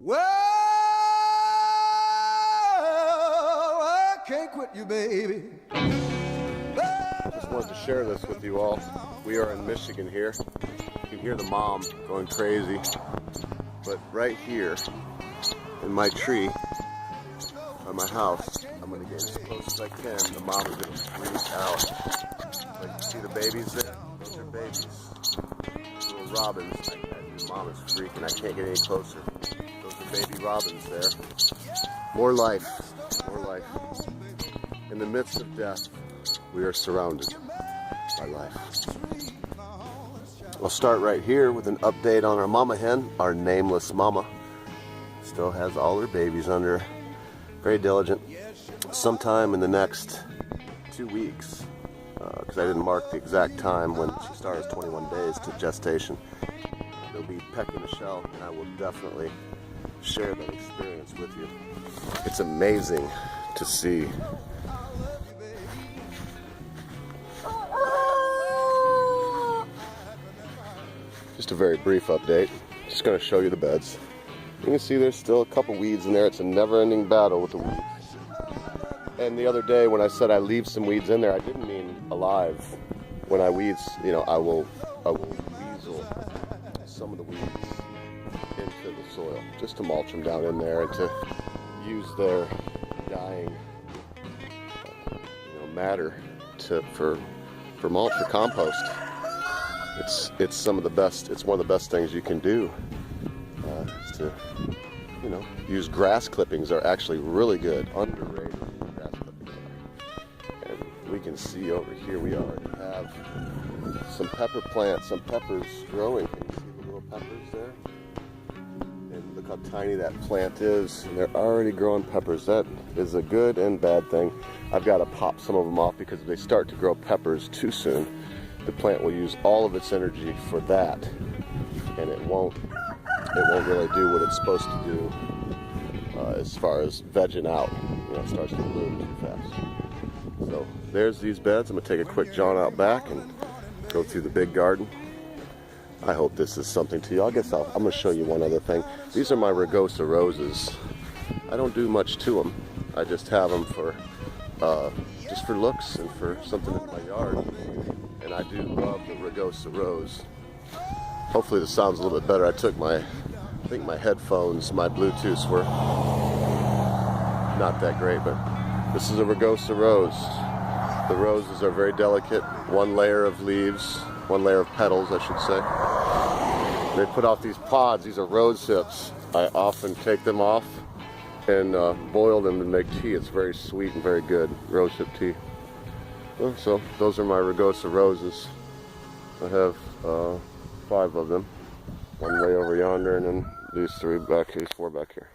Well, I can't quit you, baby. Just wanted to share this with you all. We are in Michigan here. You can hear the mom going crazy. But right here in my tree on my house, I'm going to get as close as I can. The mom is going to freak out. Like, you see the babies there? Those are babies. Little robins. The mom is freaking. I can't get any closer. Those are baby robins there. More life. More life. In the midst of death, we are surrounded by life. I'll start right here with an update on our mama hen, our nameless mama. Still has all her babies under her. Very diligent. Sometime in the next 2 weeks, because I didn't mark the exact time when she starts 21 days to gestation, they'll be pecking the shell, and I will definitely share that experience with you. It's amazing to see. Just a very brief update. Just going to show you the beds. You can see there's still a couple weeds in there. It's a never-ending battle with the weeds. And the other day when I said I leave some weeds in there, I didn't mean alive. When I weeds, you know, I will weasel some of the weeds into the soil just to mulch them down in there and to use their dying matter for mulch, for compost. It's some of the best. It's one of the best things you can do. Is to use grass clippings. Are actually really good. Underrated grass clippings are. And we can see over here we already have some pepper plants, some peppers growing. Can you see the little peppers there? And look how tiny that plant is. And they're already growing peppers. That is a good and bad thing. I've got to pop some of them off because if they start to grow peppers too soon, the plant will use all of its energy for that, and it won't really do what it's supposed to do as far as vegging out. It starts to bloom too fast. So there's these beds. I'm going to take a quick jaunt out back and go through the big garden. I hope this is something to you. I'm going to show you one other thing. These are my Rugosa roses. I don't do much to them. I just have them for looks and for something in my yard. And I do love the Rugosa rose. Hopefully this sounds a little bit better. I think my headphones, my Bluetooths were not that great, but this is a Rugosa rose. The roses are very delicate. One layer of leaves, one layer of petals, I should say. They put out these pods. These are rose hips. I often take them off and boil them and make tea. It's very sweet and very good, rose hip tea. So those are my Rugosa roses. I have 5 of them. One way over yonder, and then these 4 back here.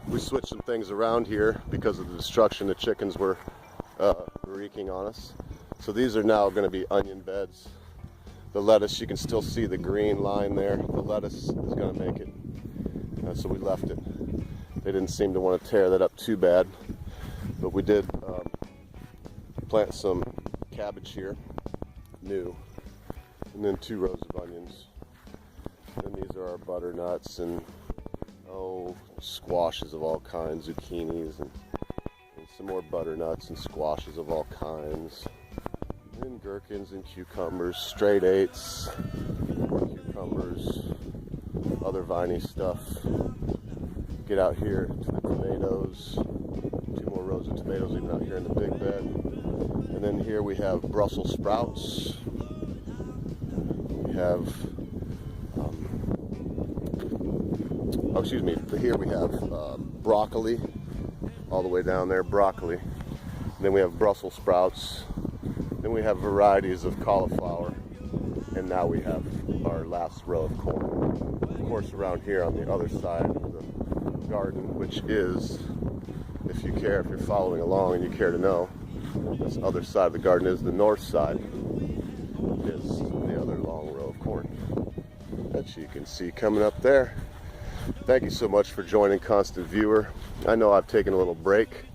We switched some things around here because of the destruction the chickens were wreaking on us. So these are now going to be onion beds. The lettuce, you can still see the green line there. The lettuce is going to make it. So we left it. They didn't seem to want to tear that up too bad. But we did plant some cabbage here, new, and then 2 rows of onions. And these are our butternuts and squashes of all kinds, zucchinis, and some more butternuts and squashes of all kinds, and gherkins and cucumbers, straight 8s, cucumbers, other viney stuff. Get out here to the tomatoes, 2 more rows of tomatoes even out here in the big bed. And then here we have Brussels sprouts. We have, here we have broccoli, all the way down there, broccoli. And then we have Brussels sprouts. Then we have varieties of cauliflower. And now we have our last row of corn. Of course, around here on the other side of the garden, which is, if you're following along and you care to know, this other side of the garden is the north side, is the other long row of corn that you can see coming up there. Thank you so much for joining, Constant Viewer. I know I've taken a little break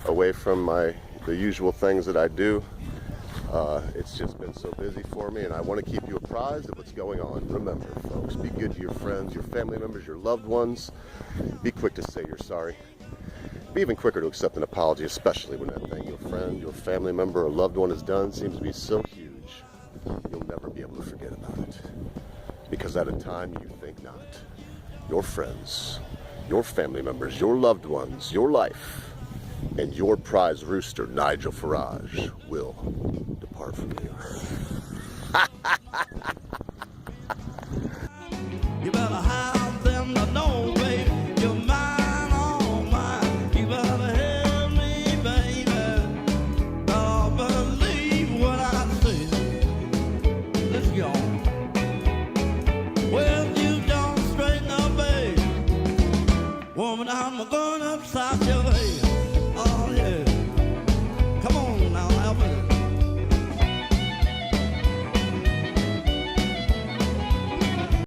away from the usual things that I do. It's just been so busy for me, and I want to keep you apprised of what's going on. Remember, folks, be good to your friends, your family members, your loved ones. Be quick to say you're sorry. Be even quicker to accept an apology, especially when that thing your friend, your family member, or loved one has done seems to be so huge, you'll never be able to forget about it. Because at a time you think not, your friends, your family members, your loved ones, your life, and your prize rooster, Nigel Farage, will depart from you.